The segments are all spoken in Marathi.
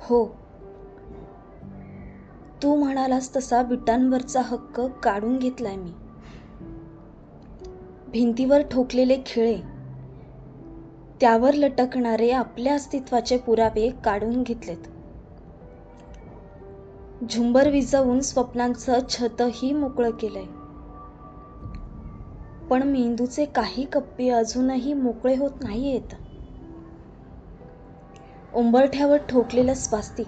हो, तू म्हणालास तसा विटांवरचा हक्क काढून घेतलाय मी. भिंतीवर ठोकलेले खिळे, त्यावर लटकणारे आपल्या अस्तित्वाचे पुरावे काढून घेतलेत. झुंबर विझवून स्वप्नांचं छतही मोकळं केलंय. पण मेंदूचे काही कप्पे अजूनही मोकळे होत नाहीयेत. उंबरठ्यावर ठोकलेलं स्वास्तिक,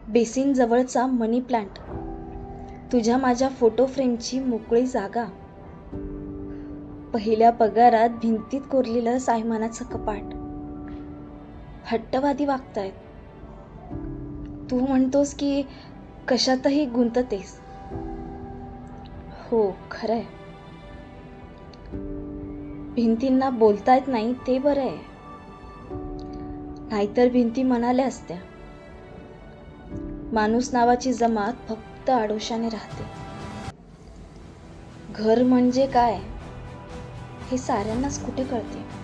बेसिन जवळचा मनी प्लांट, तुझ्या माझ्या फोटो फ्रेमची मोकळी जागा, पहिल्या पगारात भिंतीत कोरलेलं सायमानाचं कपाट. हट्टवादी वागतायत. तू म्हणतोस की कशातही गुंततेस. हो, खरंय. भिंतींना बोलता येत नाही ते बरं आहे. नाहीतर भिंती म्हणाल्या असत्या, माणूस नावाची जमात फक्त आडोशाने राहते. घर म्हणजे काय हे साऱ्यांनाच कुठे कळते.